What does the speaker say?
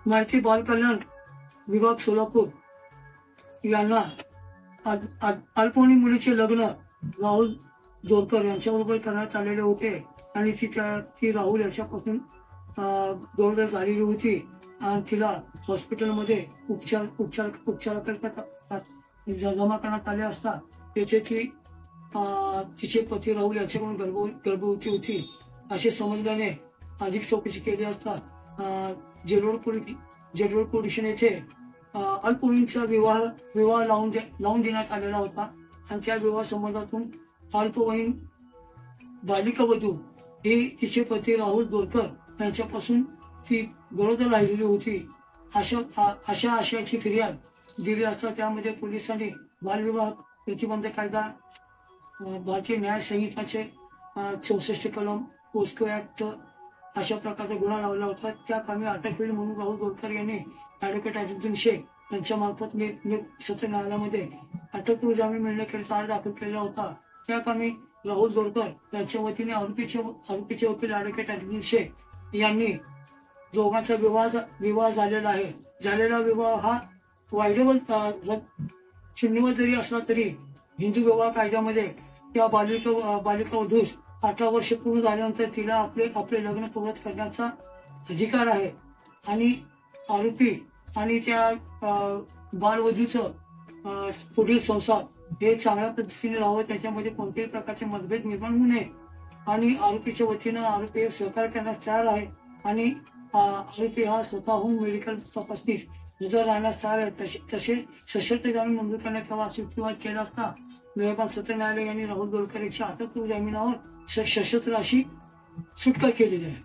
माहिती बाल कल्याण विभाग सोलापूर यांना अल्पवयीन मुलीचे लग्न राहुल जोरकर यांच्याबरोबर करण्यात आलेले होते आणि ती राहुल याच्यापासून गरोदर झालेली होती आणि तिला हॉस्पिटलमध्ये उपचार जमा करण्यात आले असता त्याचे तिचे पती राहुल यांच्याकडून गर्भवती होती असे समजल्याने अधिक चौकशी केली असता जेलरोड पोलीस स्टेशन येथे अल्पवयीनचा विवाह लावून देण्यात आलेला होता आणि त्या विवाह संबंधातून अल्पवयीन बालिका वधू ही तिचे पती राहुल दोरकर यांच्यापासून ती गरोदर राहिलेली होती अशा आशयाची फिर्याद दिली असता त्यामध्ये पोलिसांनी बालविवाह प्रतिबंध कायदा भारतीय न्याय संहिताचे 64 कलम पोस्को ऍक्ट अशा प्रकारचा गुन्हा लावला होता. त्या कामी अटकवेळ म्हणून राहुल दोरकर यांनी ॲडव्होकेट अजिद्दीन शेख यांच्या मार्फत सत्र न्यायालयामध्ये अटकपूर्व जामीन मिळण्याकरिता अर्ज दाखल केला होता. त्या कामी राहुल दोरकर यांच्या वतीने आरोपीचे वकील ॲडव्होकेट अजिद्दीन शेख यांनी दोघांचा विवाह झालेला आहे. झालेला विवाह हा वायडेबल शून्यवर जरी असला तरी हिंदू विवाह कायद्यामध्ये त्या बालिका वधूस 18 वर्ष पूर्ण झाल्यानंतर तिला आपले लग्न पूर्ण करण्याचा अधिकार आहे आणि आरोपी आणि त्या बालवधूचं पुढील संसार हे चांगल्या पद्धतीने राहावं, त्याच्यामध्ये कोणत्याही प्रकारचे मतभेद निर्माण होऊ नये आणि आरोपीच्या वतीनं आरोपी सहकार्य करण्यास तयार आहे आणि आरोपी हा स्वतःहून मेडिकल तपासणीस हजर राहण्यास तयार आहे. तसे सशस्त्र जामीन मंजूर करण्यात यावा असे युक्तिवाद केला असता मेहरबान सत्र न्यायालय यांनी राहुल दोरकर यांच्या अटकपूर्व जामिनावर सशस्त्र अशी सुटका केलेली आहे.